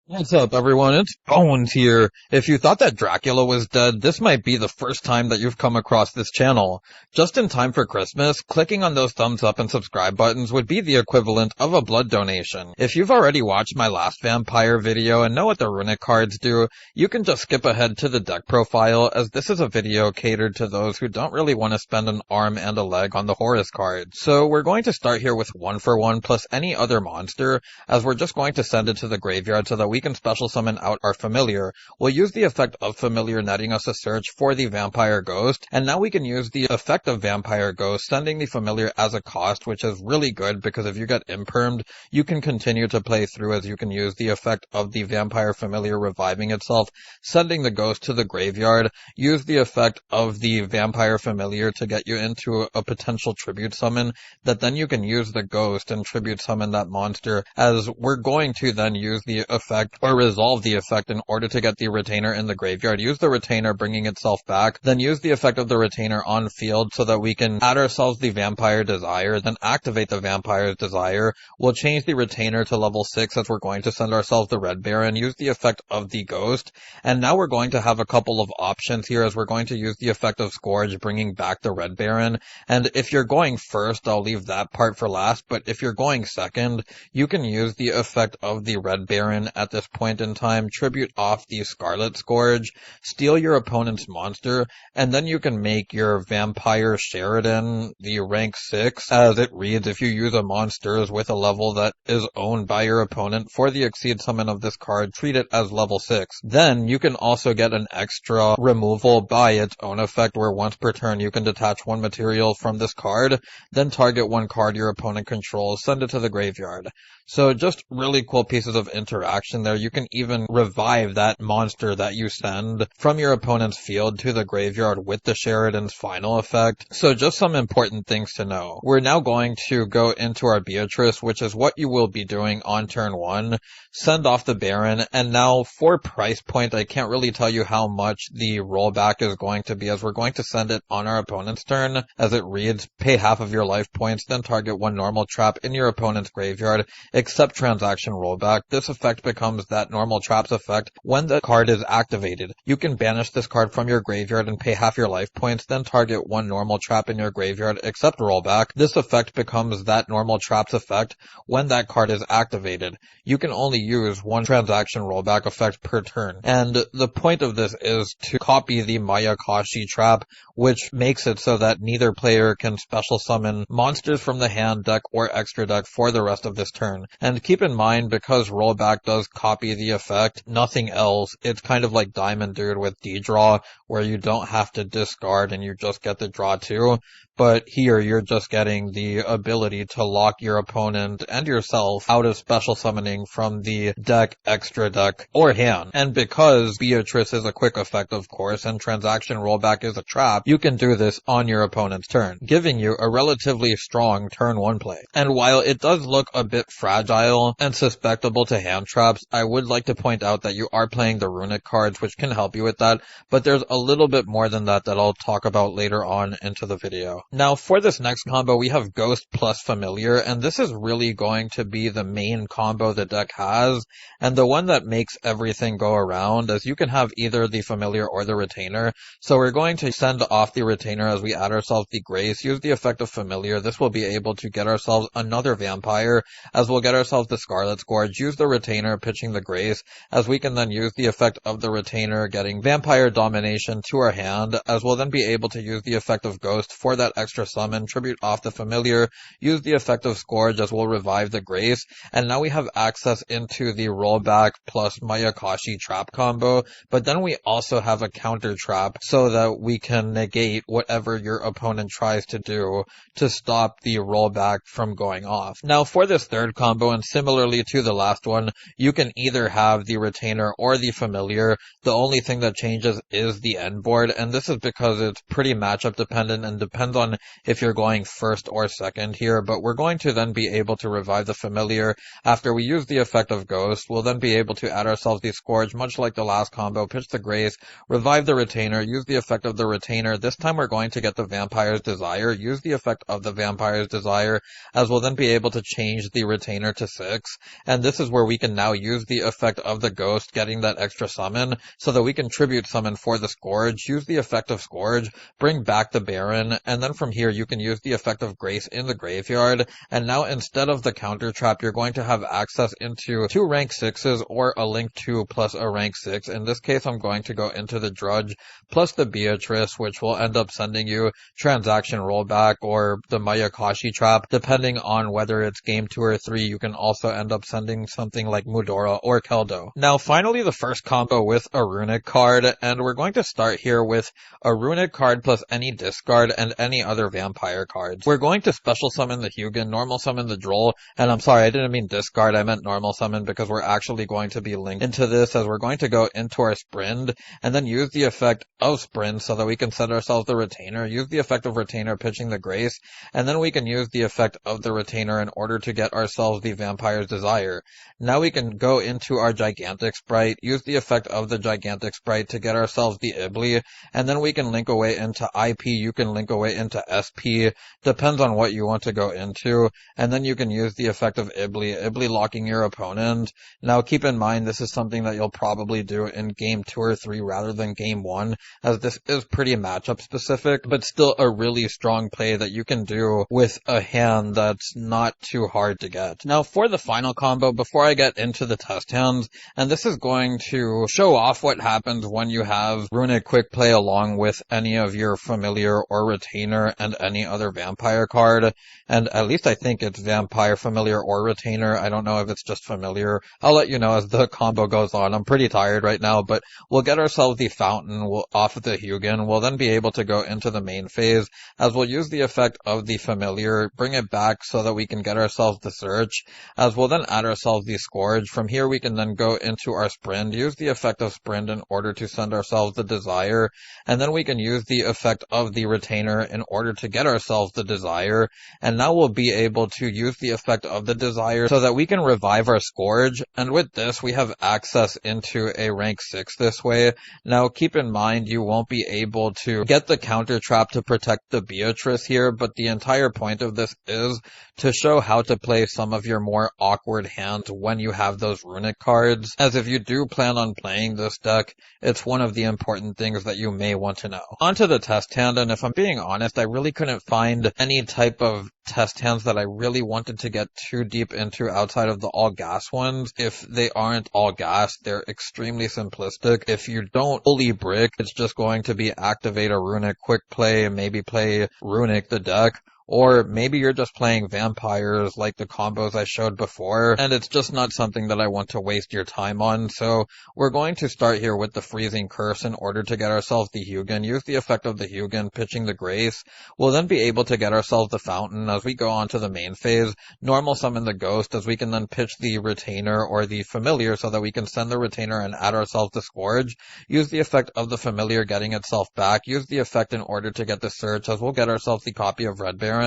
What's up, everyone? It's Bones here. If you thought that Dracula was dead, this might be the first time that you've come across this channel. Just in time for Christmas, clicking on those thumbs up and subscribe buttons would be the equivalent of a blood donation. If you've already watched my last vampire video and know what the Runick cards do, you can just skip ahead to the deck profile, as this is a video catered to those who don't really want to spend an arm and a leg on the Horus cards. So we're going to start here with 1-for-1 plus any other monster, as we're just going to send it to the graveyard so that we can special summon out our familiar. We'll use the effect of familiar netting us a search for the vampire ghost, and now we can use the effect of vampire ghost sending the familiar as a cost, which is really good because if you get impermed, you can continue to play through, as you can use the effect of the vampire familiar reviving itself, sending the ghost to the graveyard, use the effect of the vampire familiar to get you into a potential tribute summon, that then you can use the ghost and tribute summon that monster, as we're going to then use the effect or resolve the effect in order to get the retainer in the graveyard. Use the retainer bringing itself back, then use the effect of the retainer on field so that we can add ourselves the vampire desire, then activate the vampire's desire. We'll change the retainer to level 6 as we're going to send ourselves the red baron, use the effect of the ghost, and now we're going to have a couple of options here, as we're going to use the effect of Scourge bringing back the red baron. And if you're going first, I'll leave that part for last, but if you're going second, you can use the effect of the red baron at this point in time, tribute off the Scarlet Scourge, steal your opponent's monster, and then you can make your Vampire Sheridan the rank 6, as it reads, if you use a monster with a level that is owned by your opponent for the exceed summon of this card, treat it as level 6. Then you can also get an extra removal by its own effect, where once per turn you can detach one material from this card, then target one card your opponent controls, send it to the graveyard. So just really cool pieces of interaction there. You can even revive that monster that you send from your opponent's field to the graveyard with the Sheridan's final effect. So just some important things to know. We're now going to go into our Beatrice, which is what you will be doing on turn 1. Send off the Baron, and now for price point, I can't really tell you how much the rollback is going to be, as we're going to send it on our opponent's turn. As it reads, pay half of your life points, then target one normal trap in your opponent's graveyard, except transaction rollback. This effect becomes that normal traps effect when the card is activated. You can banish this card from your graveyard and pay half your life points, then target one normal trap in your graveyard, except rollback. This effect becomes that normal traps effect when that card is activated. You can only use one transaction rollback effect per turn, and the point of this is to copy the Mayakashi trap, which makes it so that neither player can special summon monsters from the hand, deck, or extra deck for the rest of this turn. And keep in mind, because rollback does copy the effect, nothing else, it's kind of like Diamond Dude with D-Draw, where you don't have to discard and you just get the draw 2. But here, you're just getting the ability to lock your opponent and yourself out of special summoning from the deck, extra deck, or hand. And because Beatrice is a quick effect, of course, and transaction rollback is a trap, you can do this on your opponent's turn, giving you a relatively strong turn 1 play. And while it does look a bit fragile and susceptible to hand traps, I would like to point out that you are playing the Runick cards, which can help you with that, but there's a little bit more than that I'll talk about later on into the video. Now, for this next combo, we have Ghost plus Familiar, and this is really going to be the main combo the deck has, and the one that makes everything go around, as you can have either the Familiar or the Retainer. So we're going to send off the Retainer as we add ourselves the Grace, use the effect of Familiar. This will be able to get ourselves another Vampire, as we'll get ourselves the Scarlet Scourge, use the Retainer, pitching the Grace, as we can then use the effect of the Retainer, getting Vampire Domination to our hand, as we'll then be able to use the effect of Ghost for that extra summon, tribute off the Familiar, use the effect of Scourge as we'll revive the Grace, and now we have access into the rollback plus Mayakashi trap combo, but then we also have a counter trap so that we can negate whatever your opponent tries to do to stop the rollback from going off. Now for this third combo, and similarly to the last one, you can either have the Retainer or the Familiar. The only thing that changes is the end board, and this is because it's pretty matchup dependent and depends on if you're going first or second here, but we're going to then be able to revive the Familiar after we use the effect of Ghost. We'll then be able to add ourselves the Scourge, much like the last combo, pitch the Grace, revive the Retainer, use the effect of the Retainer. This time we're going to get the Vampire's Desire, use the effect of the Vampire's Desire, as we'll then be able to change the Retainer retainer to 6, and this is where we can now use the effect of the ghost, getting that extra summon, so that we can tribute summon for the Scourge, use the effect of Scourge, bring back the Baron, and then from here you can use the effect of Grace in the graveyard, and now instead of the counter trap, you're going to have access into 2 rank 6s or a link 2 plus a rank 6. In this case, I'm going to go into the Drudge plus the Beatrice, which will end up sending you transaction rollback or the Mayakashi trap. Depending on whether it's game 2 or 3, you can also end up sending something like Mudora or Keldo. Now finally, the first combo with a Runick card, and we're going to start here with a Runick card plus any discard and any other vampire cards. We're going to special summon the Hugin, normal summon the Droll, and I'm sorry, I didn't mean discard, I meant normal summon, because we're actually going to be linked into this, as we're going to go into our Sprint, and then use the effect of Sprint so that we can set ourselves the Retainer, use the effect of Retainer pitching the Grace, and then we can use the effect of the Retainer in order to get ourselves the Vampire's Desire. Now we can go into our Gigantic Sprite, use the effect of the Gigantic Sprite to get ourselves the Ibli, and then we can link away into IP, you can link away into SP, depends on what you want to go into, and then you can use the effect of Ibli locking your opponent. Now keep in mind, this is something that you'll probably do in game 2 or 3 rather than game 1, as this is pretty matchup specific, but still a really strong play that you can do with a hand that's not too hard to get. Now for the final combo, before I get into the test hands, and this is going to show off what happens when you have Runick Quick Play along with any of your Familiar or Retainer and any other Vampire card, and at least I think it's Vampire, Familiar, or Retainer. I don't know if it's just Familiar. I'll let you know as the combo goes on. I'm pretty tired right now, but we'll get ourselves the Fountain off of the Hugin. We'll then be able to go into the main phase, as we'll use the effect of the Familiar, bring it back so that we can get ourselves the Search, as we'll then add ourselves the Scourge. From here we can then go into our Sprint, use the effect of Sprint in order to send ourselves the Desire, and then we can use the effect of the Retainer in order to get ourselves the Desire, and now we'll be able to use the effect of the Desire so that we can revive our Scourge, and with this we have access into a rank 6 this way. Now keep in mind, you won't be able to get the counter trap to protect the Beatrice here, but the entire point of this is to show how to play some of your more awkward hands when you have those Runick cards, as if you do plan on playing this deck, it's one of the important things that you may want to know. Onto the test hand, and if I'm being honest, I really couldn't find any type of test hands that I really wanted to get too deep into outside of the all gas ones. If they aren't all gas, they're extremely simplistic. If you don't fully brick, it's just going to be activate a Runick Quick Play, maybe play Runick the deck, or maybe you're just playing vampires like the combos I showed before, and it's just not something that I want to waste your time on. So we're going to start here with the Freezing Curse in order to get ourselves the Hugin, use the effect of the Hugin, pitching the Grace. We'll then be able to get ourselves the Fountain as we go on to the main phase, normal summon the Ghost, as we can then pitch the Retainer or the Familiar so that we can send the Retainer and add ourselves the Scourge, use the effect of the Familiar getting itself back, use the effect in order to get the Search, as we'll get ourselves the copy of Red Baron,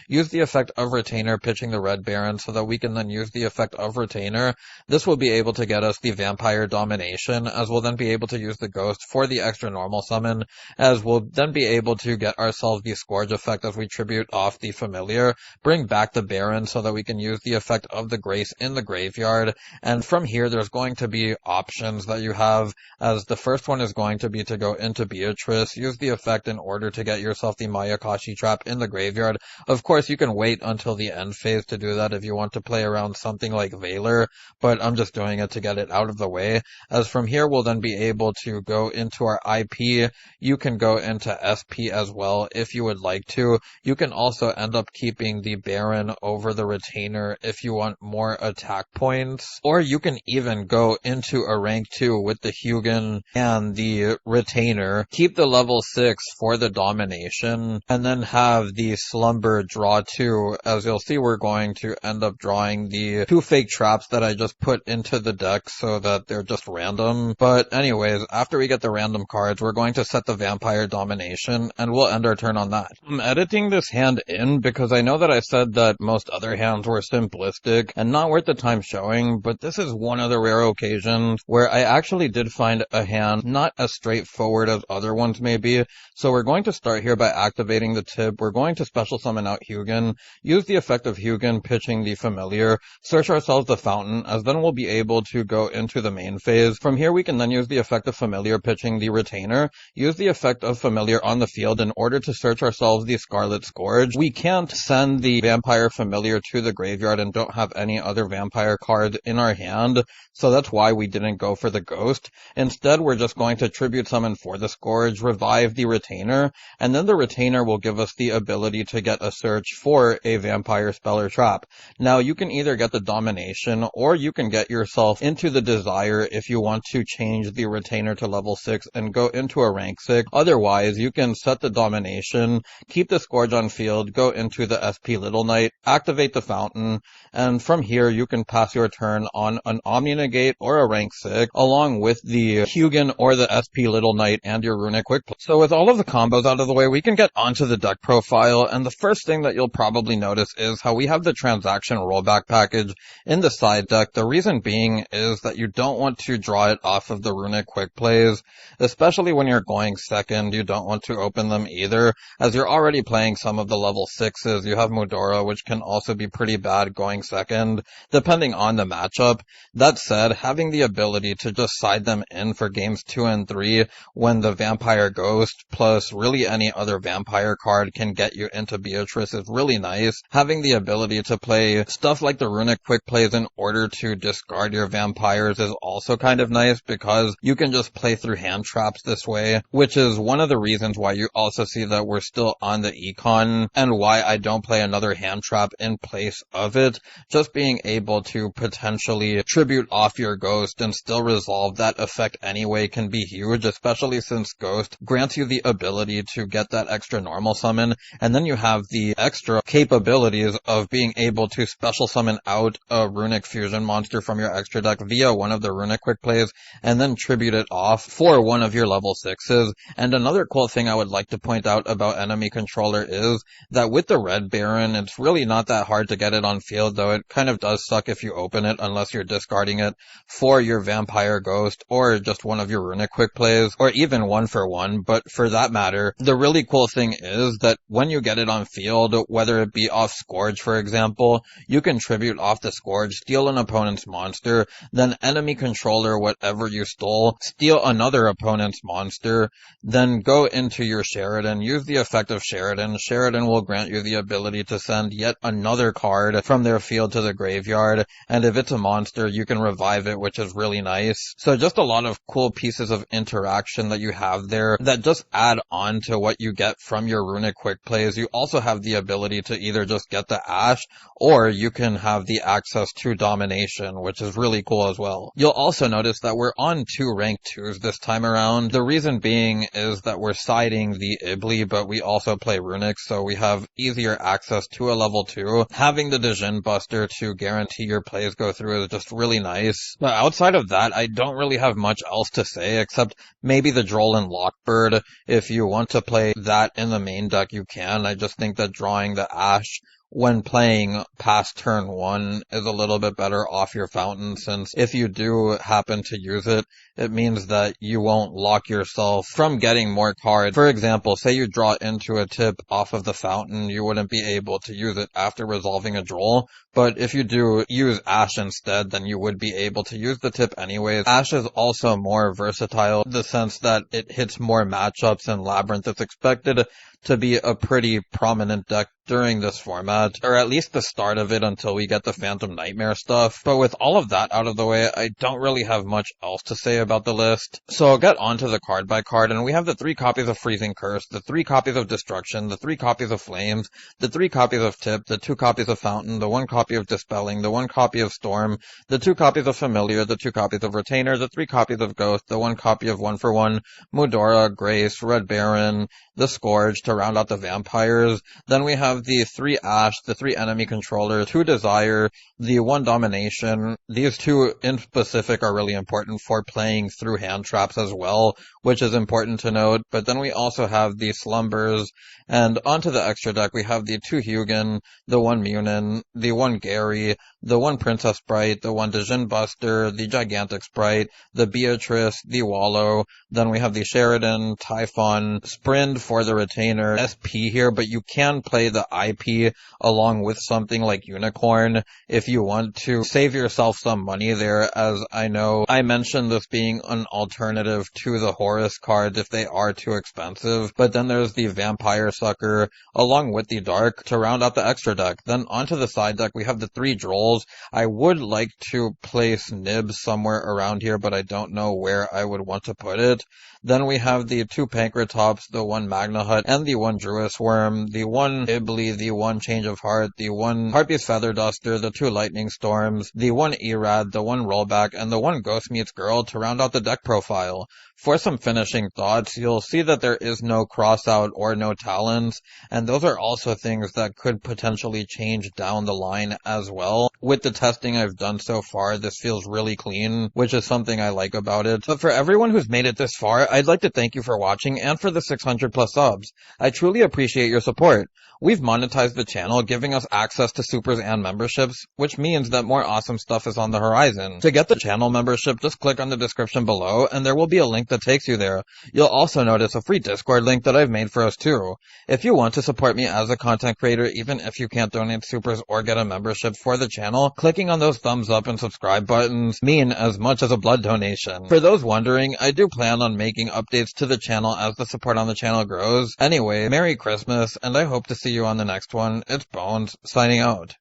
use the effect of Retainer pitching the Red Baron so that we can then use the effect of Retainer. This will be able to get us the Vampire Domination, as we'll then be able to use the Ghost for the extra normal summon, as we'll then be able to get ourselves the Scourge effect as we tribute off the Familiar, bring back the Baron so that we can use the effect of the Grace in the graveyard, and from here there's going to be options that you have, as the first one is going to be to go into Beatrice, use the effect in order to get yourself the Mayakashi trap in the graveyard. Of course, you can wait until the end phase to do that if you want to play around something like Valor, but I'm just doing it to get it out of the way, as from here we'll then be able to go into our IP. You can go into SP as well if you would like to. You can also end up keeping the Baron over the Retainer if you want more attack points, or you can even go into a rank 2 with the Hugin and the Retainer, keep the level 6 for the Domination, and then have the Slumber draw 2. As you'll see, we're going to end up drawing the 2 fake traps that I just put into the deck so that they're just random. But anyways, after we get the random cards, we're going to set the Vampire Domination, and we'll end our turn on that. I'm editing this hand in because I know that I said that most other hands were simplistic and not worth the time showing, but this is one of the rare occasions where I actually did find a hand not as straightforward as other ones may be. So we're going to start here by activating the tip. We're going to special special summon out Hugin, use the effect of Hugin pitching the familiar, search ourselves the fountain, as then we'll be able to go into the main phase. From here we can then use the effect of familiar pitching the retainer, use the effect of familiar on the field in order to search ourselves the Scarlet Scourge. We can't send the vampire familiar to the graveyard and don't have any other vampire card in our hand, so that's why we didn't go for the ghost. Instead, we're just going to tribute summon for the Scourge, revive the retainer, and then the retainer will give us the ability to get a search for a vampire spell or trap. Now, you can either get the domination, or you can get yourself into the desire if you want to change the retainer to level 6 and go into a rank 6. Otherwise, you can set the domination, keep the Scourge on field, go into the SP Little Knight, activate the fountain, and from here you can pass your turn on an Omni Negate or a rank 6, along with the Hugin or the SP Little Knight and your Runick Quick Play. So with all of the combos out of the way, we can get onto the deck profile, and the first thing that you'll probably notice is how we have the transaction rollback package in the side deck. The reason being is that you don't want to draw it off of the Runick Quick Plays, especially when you're going second. You don't want to open them either, as you're already playing some of the level 6s. You have Mudora, which can also be pretty bad going second, depending on the matchup. That said, having the ability to just side them in for games 2 and 3 when the Vampire Ghost plus really any other vampire card can get you into Beatrice is really nice. Having the ability to play stuff like the Runick Quick Plays in order to discard your vampires is also kind of nice, because you can just play through hand traps this way, which is one of the reasons why you also see that we're still on the econ and why I don't play another hand trap in place of it. Just being able to potentially tribute off your ghost and still resolve that effect anyway can be huge, especially since Ghost grants you the ability to get that extra normal summon, and then you have the extra capabilities of being able to special summon out a Runick Fusion monster from your extra deck via one of the Runick Quick Plays, and then tribute it off for one of your level 6s. And another cool thing I would like to point out about Enemy Controller is that with the Red Baron, it's really not that hard to get it on field, though it kind of does suck if you open it unless you're discarding it for your Vampire Ghost or just one of your Runick Quick Plays, or even 1-for-1. But for that matter, the really cool thing is that when you get it on field, whether it be off Scourge for example, you can tribute off the Scourge, steal an opponent's monster, then Enemy Controller whatever you stole, steal another opponent's monster, then go into your Sheridan, use the effect of Sheridan. Sheridan will grant you the ability to send yet another card from their field to the graveyard, and if it's a monster, you can revive it, which is really nice. So just a lot of cool pieces of interaction that you have there that just add on to what you get from your Runick Quick Plays. You also have the ability to either just get the Ash, or you can have the access to Domination, which is really cool as well. You'll also notice that we're on 2 rank 2s this time around. The reason being is that we're siding the Ibli, but we also play Runick, so we have easier access to a level 2. Having the Djinn Buster to guarantee your plays go through is just really nice. But outside of that, I don't really have much else to say, except maybe the Droll and Lockbird. If you want to play that in the main deck, you can. I just think that drawing the Ash when playing past turn 1 is a little bit better off your fountain, since if you do happen to use it, it means that you won't lock yourself from getting more cards. For example, say you draw into a tip off of the fountain, you wouldn't be able to use it after resolving a Droll, but if you do use Ash instead, then you would be able to use the tip anyways. Ash is also more versatile in the sense that it hits more matchups, and Labyrinth is expected to be a pretty prominent deck during this format, or at least the start of it until we get the Phantom Nightmare stuff. But with all of that out of the way, I don't really have much else to say about the list. So I'll get onto the card by card, and we have the 3 copies of Freezing Curse, the 3 copies of Destruction, the 3 copies of Flames, the 3 copies of Tip, the 2 copies of Fountain, the 1 copy of Dispelling, the 1 copy of Storm, the 2 copies of Familiar, the 2 copies of Retainer, the 3 copies of Ghost, the 1 copy of 1-for-1, Mudora, Grace, Red Baron, the Scourge to round out the vampires. Then we have the 3 Ash, Smash, the 3 enemy controller, 2 Desire, the 1 Domination. These 2 in specific are really important for playing through hand traps as well, which is important to note. But then we also have the Slumbers, and onto the extra deck we have the 2 Hugin, the 1 Munin, the 1 Gary, the 1 Princess Sprite, the 1 Djinn Buster, the Gigantic Sprite, the Beatrice, the Wallow. Then we have the Sheridan, Typhon, Sprind for the Retainer, SP here, but you can play the IP along with something like Unicorn if you want to save yourself some money there, as I know I mentioned this being an alternative to the Horus cards if they are too expensive. But then there's the Vampire Sucker along with the Dark to round out the extra deck. Then onto the side deck we have the 3 Drolls. I would like to place Nibs somewhere around here, but I don't know where I would want to put it. Then we have the 2 Pankratops, the 1 Magna Hut, and the 1 Druis Worm, the 1 Ibli, the 1 Change of Heart, the 1 Harpy's Feather Duster, the 2 Lightning Storms, the 1 Erad, the 1 Rollback, and the 1 Ghost Meets Girl to round out the deck profile. For some finishing thoughts, you'll see that there is no crossout or no talents, and those are also things that could potentially change down the line as well. With the testing I've done so far, this feels really clean, which is something I like about it. But for everyone who's made it this far, I'd like to thank you for watching and for the 600 plus subs. I truly appreciate your support. We've monetized the channel, giving us access to supers and memberships, which means that more awesome stuff is on the horizon. To get the channel membership, just click on the description below, and there will be a link that takes you there. You'll also notice a free Discord link that I've made for us too. If you want to support me as a content creator, even if you can't donate supers or get a membership for the channel, clicking on those thumbs up and subscribe buttons mean as much as a blood donation. For those wondering, I do plan on making updates to the channel as the support on the channel grows. Anyway, Merry Christmas, and I hope to see you on the next one. It's Bones, signing out.